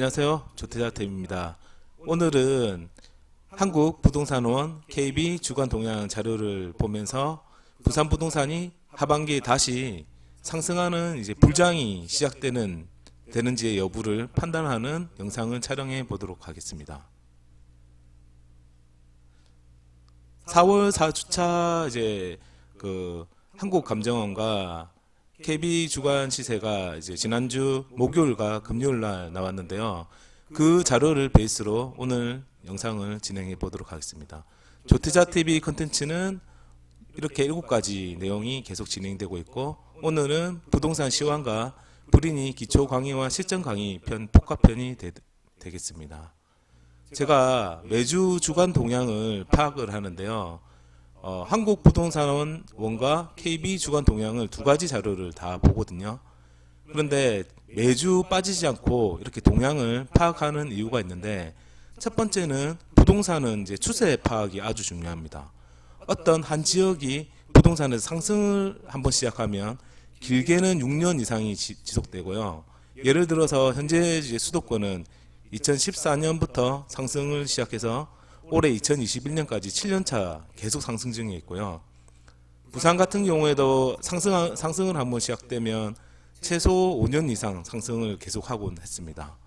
안녕하세요. 조태자템입니다. 오늘은 한국부동산원 KB 주간 동향 자료를 보면서 부산 부동산이 하반기에 다시 상승하는 불장이 되는지의 여부를 판단하는 영상을 촬영해 보도록 하겠습니다. 4월 4주차 한국감정원과 KB 주간 시세가 지난주 목요일과 금요일 날 나왔는데요. 그 자료를 베이스로 오늘 영상을 진행해 보도록 하겠습니다. 조태자TV 컨텐츠는 이렇게 7가지 내용이 계속 진행되고 있고, 오늘은 부동산 시황과 불인이 기초 강의와 실전 강의 편 복합편이 되겠습니다. 제가 매주 주간 동향을 파악을 하는데요. 한국부동산원과 KB 주간 동향을 2가지 자료를 다 보거든요. 그런데 매주 빠지지 않고 이렇게 동향을 파악하는 이유가 있는데, 첫 번째는 부동산은 추세 파악이 아주 중요합니다. 어떤 한 지역이 부동산에서 상승을 한번 시작하면 길게는 6년 이상이 지속되고요. 예를 들어서 현재 수도권은 2014년부터 상승을 시작해서 올해 2021년까지 7년차 계속 상승 중에 있고요. 부산 같은 경우에도 상승을 한번 시작되면 최소 5년 이상 상승을 계속하곤 했습니다.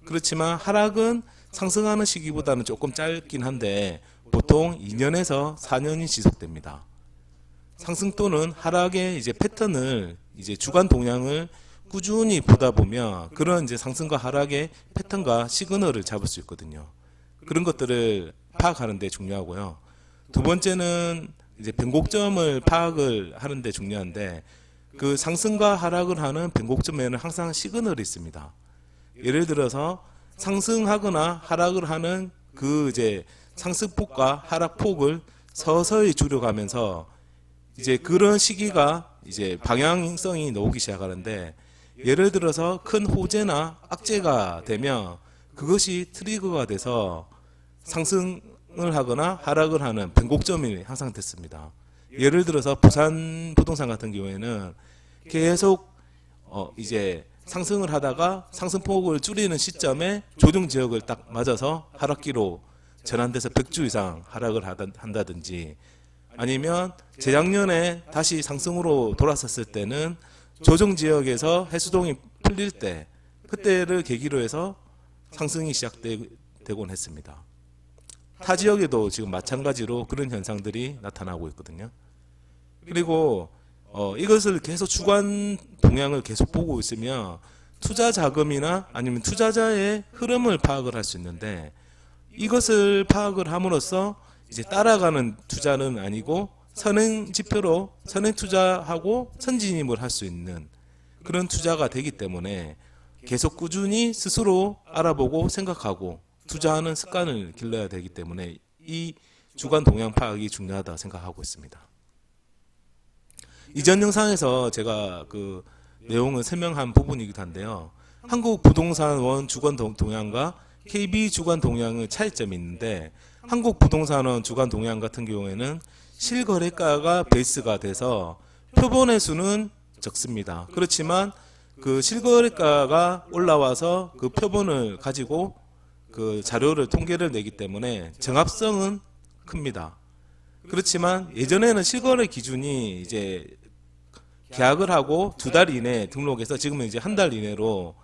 그렇지만 하락은 상승하는 시기보다는 조금 짧긴 한데 보통 2년에서 4년이 지속됩니다. 상승 또는 하락의 패턴을 주간 동향을 꾸준히 보다 보면 그런 상승과 하락의 패턴과 시그널을 잡을 수 있거든요. 그런 것들을 파악하는 데 중요하고요. 두 번째는 변곡점을 파악을 하는 데 중요한데, 그 상승과 하락을 하는 변곡점에는 항상 시그널이 있습니다. 예를 들어서 상승하거나 하락을 하는 그 상승폭과 하락폭을 서서히 줄여가면서 그런 시기가 방향성이 나오기 시작하는데, 예를 들어서 큰 호재나 악재가 되면 그것이 트리거가 돼서 상승을 하거나 하락을 하는 변곡점이 항상 됐습니다. 예를 들어서 부산 부동산 같은 경우에는 계속 상승을 하다가 상승폭을 줄이는 시점에 조정 지역을 딱 맞아서 하락기로 전환돼서 100주 이상 하락을 한다든지, 아니면 재작년에 다시 상승으로 돌아섰을 때는 조정 지역에서 해수동이 풀릴 때, 그때를 계기로 해서 상승이 시작되곤 했습니다. 타 지역에도 지금 마찬가지로 그런 현상들이 나타나고 있거든요. 그리고 이것을 계속 주간 동향을 계속 보고 있으면 투자 자금이나 아니면 투자자의 흐름을 파악을 할 수 있는데, 이것을 파악을 함으로써 따라가는 투자는 아니고 선행 지표로 선행 투자하고 선진입을 할 수 있는 그런 투자가 되기 때문에 계속 꾸준히 스스로 알아보고 생각하고 투자하는 습관을 길러야 되기 때문에 이 주간 동향 파악이 중요하다 생각하고 있습니다. 이전 영상에서 제가 그 내용을 설명한 부분이기도 한데요. 한국부동산원 주간 동향과 KB 주간 동향의 차이점이 있는데, 한국부동산원 주간 동향 같은 경우에는 실거래가가 베이스가 돼서 표본의 수는 적습니다. 그렇지만 그 실거래가가 올라와서 그 표본을 가지고 그 자료를 통계를 내기 때문에 정합성은 큽니다. 그렇지만 예전에는 실거래 기준이 계약을 하고 2달 이내 등록해서 지금은 1달 이내로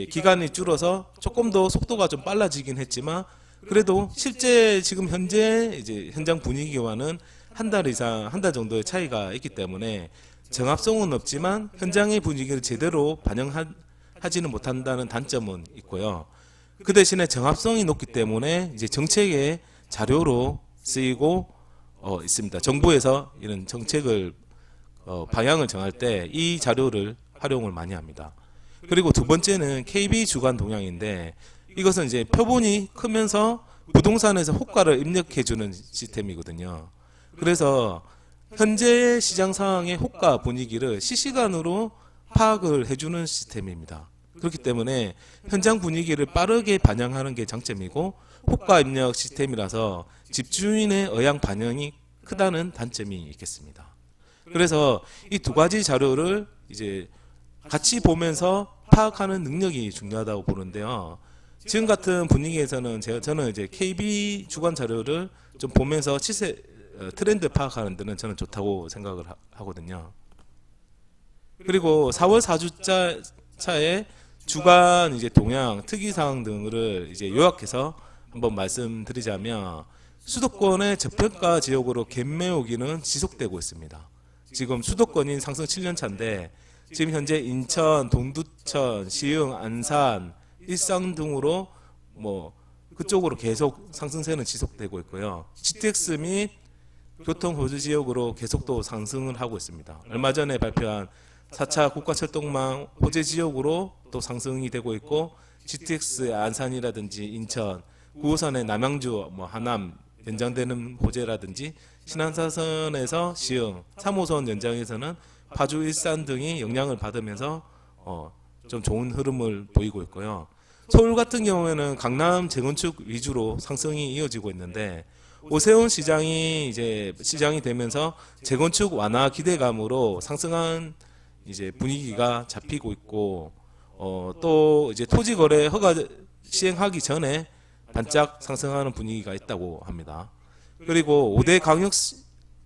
기간이 줄어서 조금 더 속도가 좀 빨라지긴 했지만, 그래도 실제 지금 현재 현장 분위기와는 한 달 정도의 차이가 있기 때문에 정합성은 없지만 현장의 분위기를 제대로 반영하지는 못한다는 단점은 있고요. 그 대신에 정합성이 높기 때문에 정책의 자료로 쓰이고 있습니다. 정부에서 이런 정책을 방향을 정할 때 이 자료를 활용을 많이 합니다. 그리고 두 번째는 KB 주간 동향인데, 이것은 표본이 크면서 부동산에서 호가를 입력해주는 시스템이거든요. 그래서 현재 시장 상황의 호가 분위기를 실시간으로 파악을 해주는 시스템입니다. 그렇기 때문에 현장 분위기를 빠르게 반영하는 게 장점이고, 호가 입력 시스템이라서 집주인의 의향 반영이 크다는 단점이 있겠습니다. 그래서 이 2가지 자료를 같이 보면서 파악하는 능력이 중요하다고 보는데요. 지금 같은 분위기에서는 저는 이제 KB 주간 자료를 좀 보면서 시세 트렌드 파악하는 데는 저는 좋다고 생각을 하거든요. 그리고 4월 4주차의 주간 이제 동향, 특이사항 등을 이제 요약해서 한번 말씀드리자면 수도권의 저평가 지역으로 갭매우기는 지속되고 있습니다. 지금 수도권인 상승 7년 차인데 지금 현재 인천, 동두천, 시흥, 안산, 일산 등으로 뭐 그쪽으로 계속 상승세는 지속되고 있고요. GTX 및 교통 호주 지역으로 계속 또 상승을 하고 있습니다. 얼마 전에 발표한 4차 국가철도망 호재 지역으로 또 상승이 되고 있고 GTX의 안산이라든지 인천, 9호선의 남양주, 뭐 하남 연장되는 호재라든지 신안사선에서 시흥, 3호선 연장에서는 파주, 일산 등이 영향을 받으면서 좀 좋은 흐름을 보이고 있고요. 서울 같은 경우에는 강남 재건축 위주로 상승이 이어지고 있는데 오세훈 시장이 이제 시장이 되면서 재건축 완화 기대감으로 상승한 이제 분위기가 잡히고 있고 또 이제 토지 거래 허가 시행하기 전에 반짝 상승하는 분위기가 있다고 합니다. 그리고 5대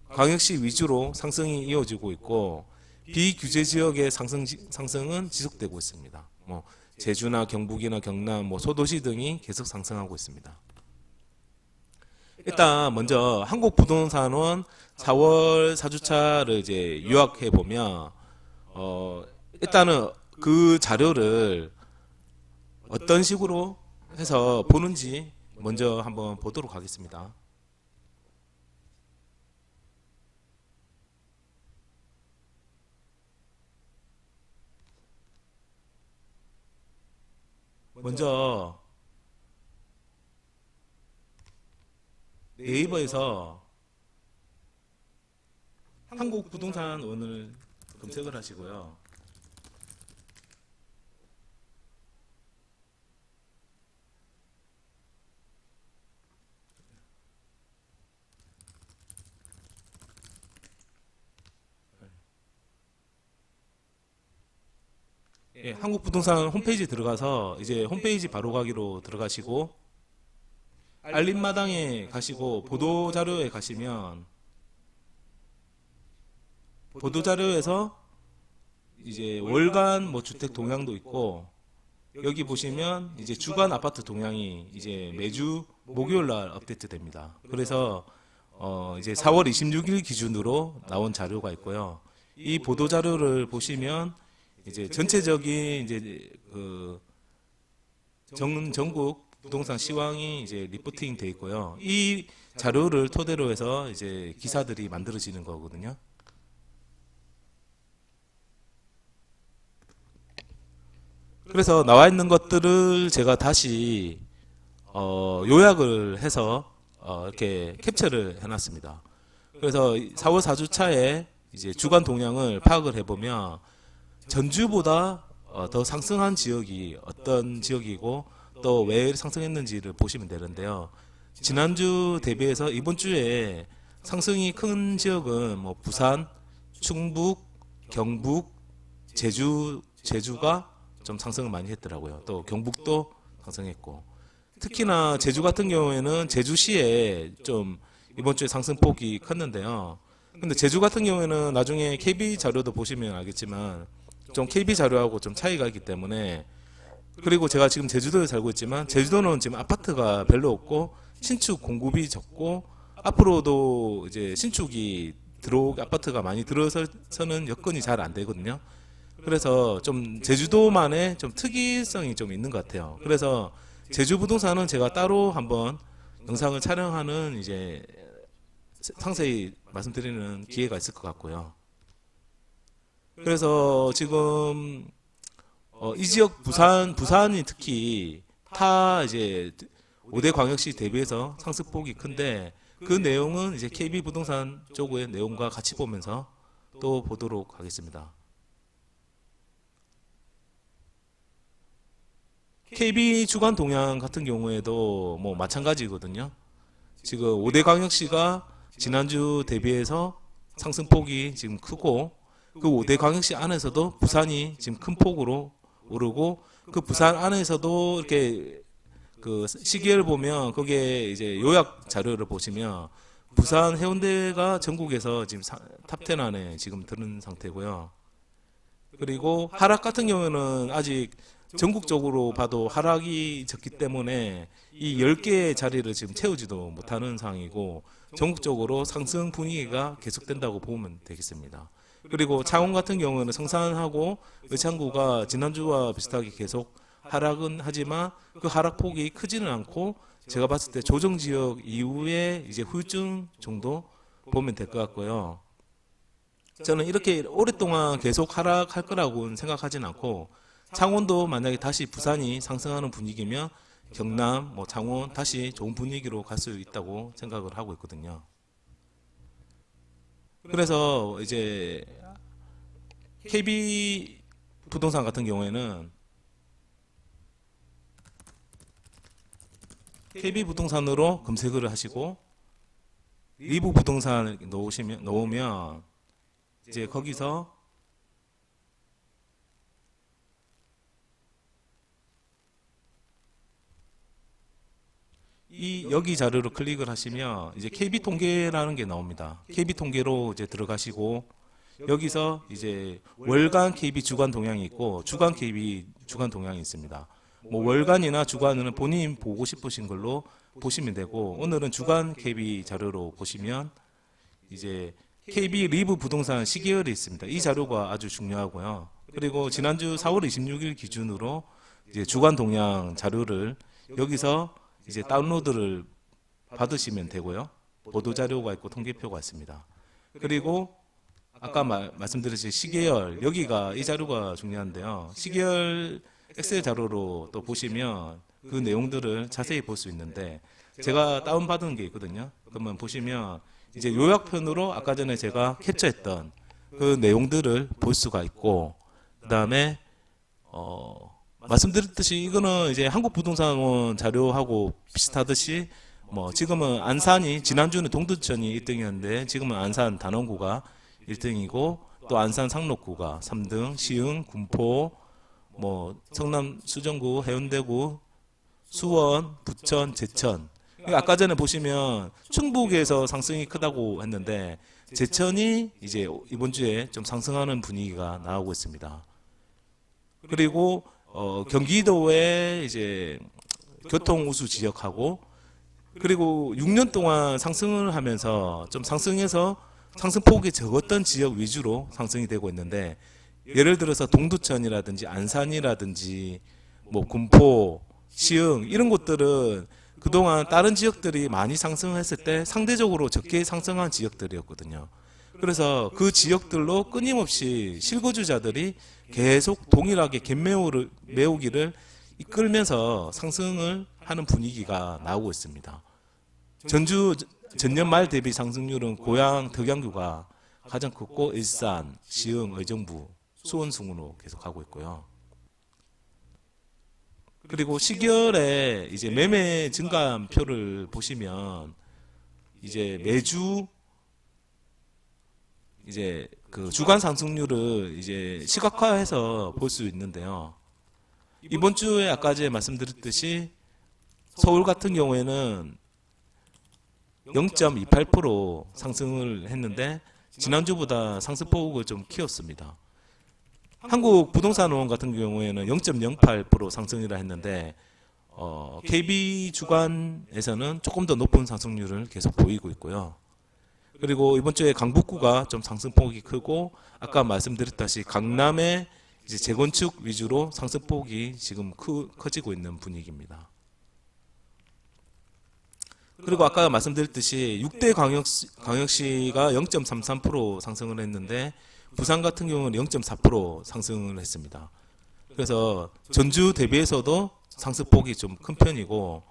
광역시 위주로 상승이 이어지고 있고 비규제 지역의 상승은 지속되고 있습니다. 뭐 제주나 경북이나 경남, 뭐 소도시 등이 계속 상승하고 있습니다. 일단 먼저 한국부동산원 4월 4주차를 이제 요약해 보면 일단은 그 자료를 어떤 식으로 해서 보는지 먼저 한번 보도록 하겠습니다. 먼저 네이버에서 한국부동산원을 검색을 하시고요. 예, 한국부동산 홈페이지 들어가서 이제 홈페이지 바로 가기로 들어가시고 알림마당에 가시고 보도자료에 가시면 보도자료에서 이제 월간 뭐 주택 동향도 있고 여기 보시면 이제 주간 아파트 동향이 이제 매주 목요일 날 업데이트 됩니다. 그래서 이제 4월 26일 기준으로 나온 자료가 있고요. 이 보도자료를 보시면 이제 전체적인 이제 그 전국 부동산 시황이 이제 리포팅 돼 있고요. 이 자료를 토대로 해서 이제 기사들이 만들어지는 거거든요. 그래서 나와 있는 것들을 제가 다시 요약을 해서 이렇게 캡처를 해놨습니다. 그래서 4월 4주차에 이제 주간 동향을 파악을 해보면 전주보다 더 상승한 지역이 어떤 지역이고 또 왜 상승했는지를 보시면 되는데요. 지난주 대비해서 이번 주에 상승이 큰 지역은 뭐 부산, 충북, 경북, 제주가 좀 상승을 많이 했더라고요. 또 경북도 상승했고 특히나 제주 같은 경우에는 제주시에 좀 이번 주에 상승폭이 컸는데요. 근데 제주 같은 경우에는 나중에 KB 자료도 보시면 알겠지만 좀 KB 자료하고 좀 차이가 있기 때문에 그리고 제가 지금 제주도에 살고 있지만 제주도는 지금 아파트가 별로 없고 신축 공급이 적고 앞으로도 이제 신축이 아파트가 많이 들어서는 여건이 잘 안 되거든요. 그래서 좀 제주도만의 좀 특이성이 좀 있는 것 같아요. 그래서 제주 부동산은 제가 따로 한번 영상을 촬영하는 이제 상세히 말씀드리는 기회가 있을 것 같고요. 그래서 지금 이 지역 부산이 특히 타 이제 5대 광역시 대비해서 상승폭이 큰데 그 내용은 이제 KB 부동산 쪽의 내용과 같이 보면서 또 보도록 하겠습니다. KB 주간 동향 같은 경우에도 뭐 마찬가지거든요. 지금 5대 광역시가 지난주 대비해서 상승폭이 지금 크고 그 5대 광역시 안에서도 부산이 지금 큰 폭으로 오르고, 그 부산 안에서도 이렇게 그 시계를 보면 거기에 이제 요약 자료를 보시면 부산 해운대가 전국에서 지금 탑10 안에 지금 드는 상태고요. 그리고 하락 같은 경우는 아직 전국적으로 봐도 하락이 적기 때문에 이 10개의 자리를 지금 채우지도 못하는 상황이고, 전국적으로 상승 분위기가 계속된다고 보면 되겠습니다. 그리고 창원 같은 경우는 성산하고 의창구가 지난주와 비슷하게 계속 하락은 하지만 그 하락폭이 크지는 않고, 제가 봤을 때 조정 지역 이후에 이제 후유증 정도 보면 될 것 같고요. 저는 이렇게 오랫동안 계속 하락할 거라고는 생각하진 않고, 창원도 만약에 다시 부산이 상승하는 분위기면 경남, 뭐 창원 다시 좋은 분위기로 갈 수 있다고 생각을 하고 있거든요. 그래서 이제 KB 부동산 같은 경우에는 KB 부동산으로 검색을 하시고 리브 부동산을 넣으면 이제 거기서 이 여기 자료를 클릭을 하시면 이제 KB 통계라는 게 나옵니다. KB 통계로 이제 들어가시고, 여기서 이제 월간 KB 주간 동향이 있고 주간 KB 주간 동향이 있습니다. 뭐 월간이나 주간은 본인 보고 싶으신 걸로 보시면 되고, 오늘은 주간 KB 자료로 보시면 이제 KB 리브 부동산 시계열이 있습니다. 이 자료가 아주 중요하고요. 그리고 지난주 4월 26일 기준으로 이제 주간 동향 자료를 여기서 이제 다운로드를 받으시면 되고요. 보도 자료가 있고 통계표가 있습니다. 그리고 아까 말씀드렸듯이 시계열, 여기가 이 자료가 중요한데요. 시계열 엑셀 자료로 또 보시면 그 내용들을 자세히 볼 수 있는데, 제가 다운받은 게 있거든요. 그러면 보시면 이제 요약편으로 아까 전에 제가 캡처했던 그 내용들을 볼 수가 있고, 그 다음에 말씀드렸듯이 이거는 이제 한국부동산원 자료하고 비슷하듯이, 뭐 지금은 안산이, 지난주는 동두천이 1등이었는데 지금은 안산 단원구가 1등이고 또 안산 상록구가 3등, 시흥, 군포, 뭐 성남 수정구, 해운대구, 수원, 부천, 제천. 아까 전에 보시면 충북에서 상승이 크다고 했는데 제천이 이제 이번 주에 좀 상승하는 분위기가 나오고 있습니다. 그리고 경기도의 이제 교통 우수 지역하고, 그리고 6년 동안 상승을 하면서 좀 상승해서 상승폭이 적었던 지역 위주로 상승이 되고 있는데, 예를 들어서 동두천이라든지 안산이라든지 뭐 군포, 시흥 이런 곳들은 그동안 다른 지역들이 많이 상승했을 때 상대적으로 적게 상승한 지역들이었거든요. 그래서 그 지역들로 끊임없이 실거주자들이 계속 동일하게 갭 메우기를 이끌면서 상승을 하는 분위기가 나오고 있습니다. 전년 말 대비 상승률은 고양 덕양구가 가장 크고 일산, 시흥, 의정부, 수원 순으로 계속 가고 있고요. 그리고 시계열에 이제 매매 증감표를 보시면 이제 매주 이제 그 주간 상승률을 이제 시각화해서 볼 수 있는데요. 이번 주에 아까 전에 말씀드렸듯이 서울 같은 경우에는 0.28% 상승을 했는데 지난주보다 상승폭을 좀 키웠습니다. 한국부동산원 같은 경우에는 0.08% 상승이라 했는데 KB 주간에서는 조금 더 높은 상승률을 계속 보이고 있고요. 그리고 이번 주에 강북구가 좀 상승폭이 크고, 아까 말씀드렸다시피 강남의 이제 재건축 위주로 상승폭이 지금 커지고 있는 분위기입니다. 그리고 아까 말씀드렸듯이 6대 광역시가 0.33% 상승을 했는데 부산 같은 경우는 0.4% 상승을 했습니다. 그래서 전주 대비해서도 상승폭이 좀 큰 편이고,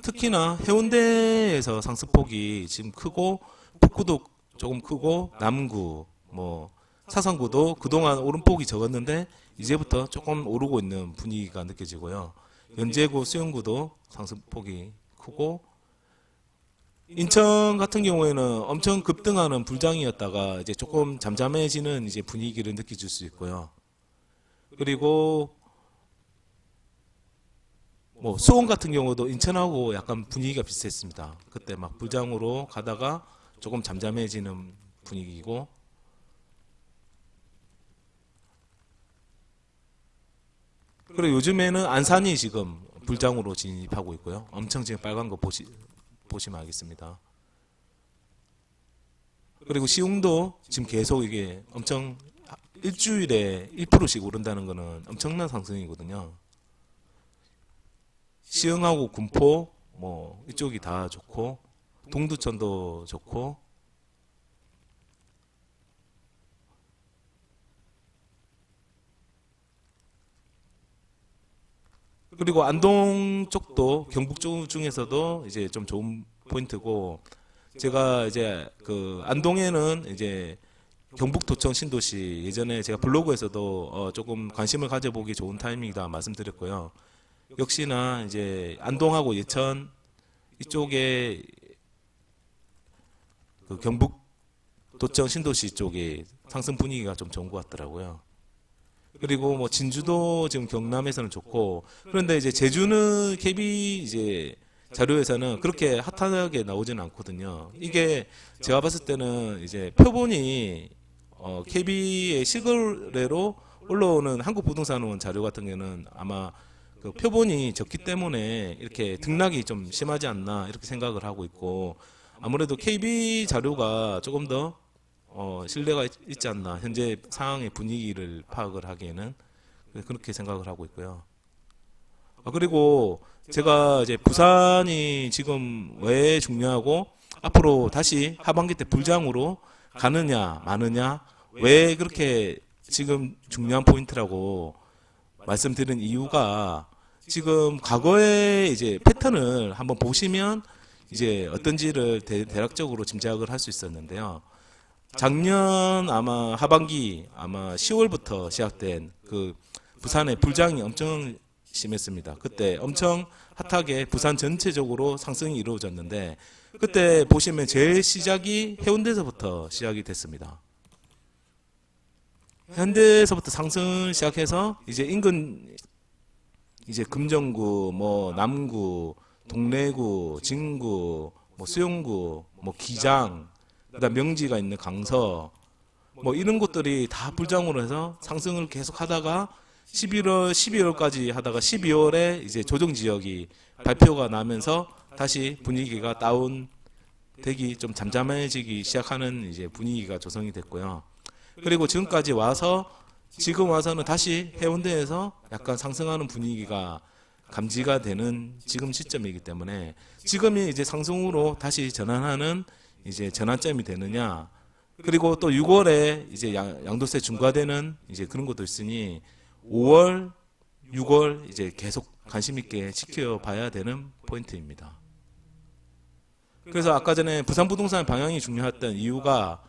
특히나 해운대에서 상승폭이 지금 크고 북구도 조금 크고 남구, 뭐 사상구도 그동안 오름폭이 적었는데 이제부터 조금 오르고 있는 분위기가 느껴지고요. 연제구, 수영구도 상승폭이 크고, 인천 같은 경우에는 엄청 급등하는 불장이었다가 이제 조금 잠잠해지는 이제 분위기를 느끼실 수 있고요. 그리고 뭐 수원 같은 경우도 인천하고 약간 분위기가 비슷했습니다. 그때 막 불장으로 가다가 조금 잠잠해지는 분위기고, 그리고 요즘에는 안산이 지금 불장으로 진입하고 있고요. 엄청 지금 빨간 거 보시면 알겠습니다. 그리고 시흥도 지금 계속 이게 엄청 일주일에 1%씩 오른다는 거는 엄청난 상승이거든요. 시흥하고 군포 뭐 이쪽이 다 좋고, 동두천도 좋고, 그리고 안동 쪽도 경북 쪽 중에서도 이제 좀 좋은 포인트고, 제가 이제 그 안동에는 이제 경북도청 신도시 예전에 제가 블로그에서도 조금 관심을 가져보기 좋은 타이밍이다 말씀드렸고요. 역시나 이제 안동하고 예천 이쪽에 그 경북도청 신도시 쪽에 상승 분위기가 좀 좋은 것 같더라고요. 그리고 뭐 진주도 지금 경남에서는 좋고, 그런데 이제 제주는 KB 이제 자료에서는 그렇게 핫하게 나오지는 않거든요. 이게 제가 봤을 때는 이제 표본이 KB의 실거래로 올라오는 한국부동산원 자료 같은 경우는 아마 그 표본이 적기 때문에 이렇게 등락이 좀 심하지 않나 이렇게 생각을 하고 있고, 아무래도 KB 자료가 조금 더 신뢰가 있지 않나, 현재 상황의 분위기를 파악을 하기에는 그렇게 생각을 하고 있고요. 그리고 제가 이제 부산이 지금 왜 중요하고 앞으로 다시 하반기 때 불장으로 가느냐 마느냐, 왜 그렇게 지금 중요한 포인트라고 말씀드린 이유가, 지금 과거의 이제 패턴을 한번 보시면 이제 어떤지를 대략적으로 짐작을 할 수 있었는데요. 작년 아마 하반기 아마 10월부터 시작된 그 부산의 불장이 엄청 심했습니다. 그때 엄청 핫하게 부산 전체적으로 상승이 이루어졌는데, 그때 보시면 제일 시작이 해운대에서부터 시작이 됐습니다. 해운대에서부터 상승을 시작해서 이제 인근 이제 금정구, 뭐 남구, 동래구, 진구, 뭐 수용구, 뭐 기장, 그다음 명지가 있는 강서, 뭐 이런 곳들이 다 불장으로 해서 상승을 계속 하다가 11월, 12월까지 하다가 12월에 이제 조정 지역이 발표가 나면서 다시 분위기가 다운되기, 좀 잠잠해지기 시작하는 이제 분위기가 조성이 됐고요. 그리고 지금까지 와서 지금 와서는 다시 해운대에서 약간 상승하는 분위기가 감지가 되는 지금 시점이기 때문에, 지금이 이제 상승으로 다시 전환하는 이제 전환점이 되느냐, 그리고 또 6월에 이제 양도세 중과되는 이제 그런 것도 있으니 5월, 6월 이제 계속 관심 있게 지켜봐야 되는 포인트입니다. 그래서 아까 전에 부산 부동산 방향이 중요했던 이유가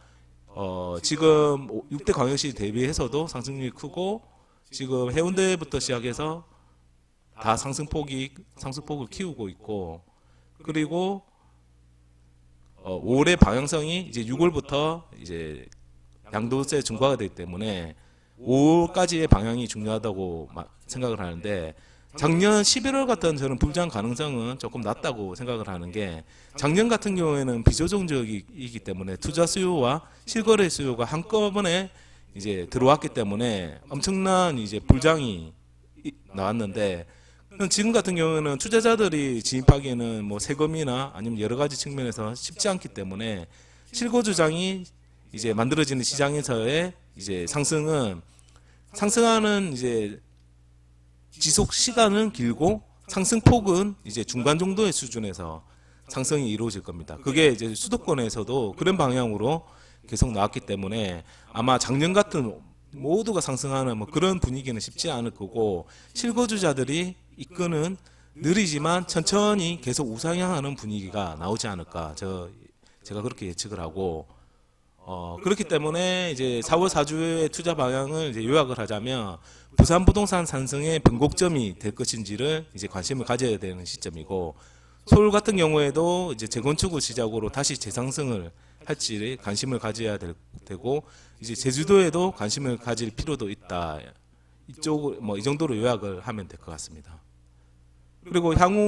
지금 6대 광역시 대비해서도 상승률이 크고, 지금 해운대부터 시작해서 다 상승폭을 키우고 있고, 그리고 올해 방향성이 이제 6월부터 이제 양도세 중과가 되기 때문에 5월까지의 방향이 중요하다고 생각을 하는데, 작년 11월 같은 저는 불장 가능성은 조금 낮다고 생각을 하는 게, 작년 같은 경우에는 비조정 지역이기 때문에 투자 수요와 실거래 수요가 한꺼번에 이제 들어왔기 때문에 엄청난 이제 불장이 나왔는데, 지금 같은 경우는 투자자들이 진입하기에는 뭐 세금이나 아니면 여러 가지 측면에서 쉽지 않기 때문에 실거주장이 이제 만들어지는 시장에서의 이제 상승하는 이제 지속 시간은 길고 상승폭은 이제 중간 정도의 수준에서 상승이 이루어질 겁니다. 그게 이제 수도권에서도 그런 방향으로 계속 나왔기 때문에 아마 작년 같은 모두가 상승하는 뭐 그런 분위기는 쉽지 않을 거고, 실거주자들이 이끄는 느리지만 천천히 계속 우상향하는 분위기가 나오지 않을까, 제가 그렇게 예측을 하고, 그렇기 때문에 이제 4월 4주의 투자 방향을 이제 요약을 하자면, 부산 부동산 상승의 변곡점이 될 것인지를 이제 관심을 가져야 되는 시점이고, 서울 같은 경우에도 이제 재건축을 시작으로 다시 재상승을 할지 관심을 가져야 되고, 이제 제주도에도 관심을 가질 필요도 있다. 이쪽 뭐 이 정도로 요약을 하면 될 것 같습니다. 그리고 향후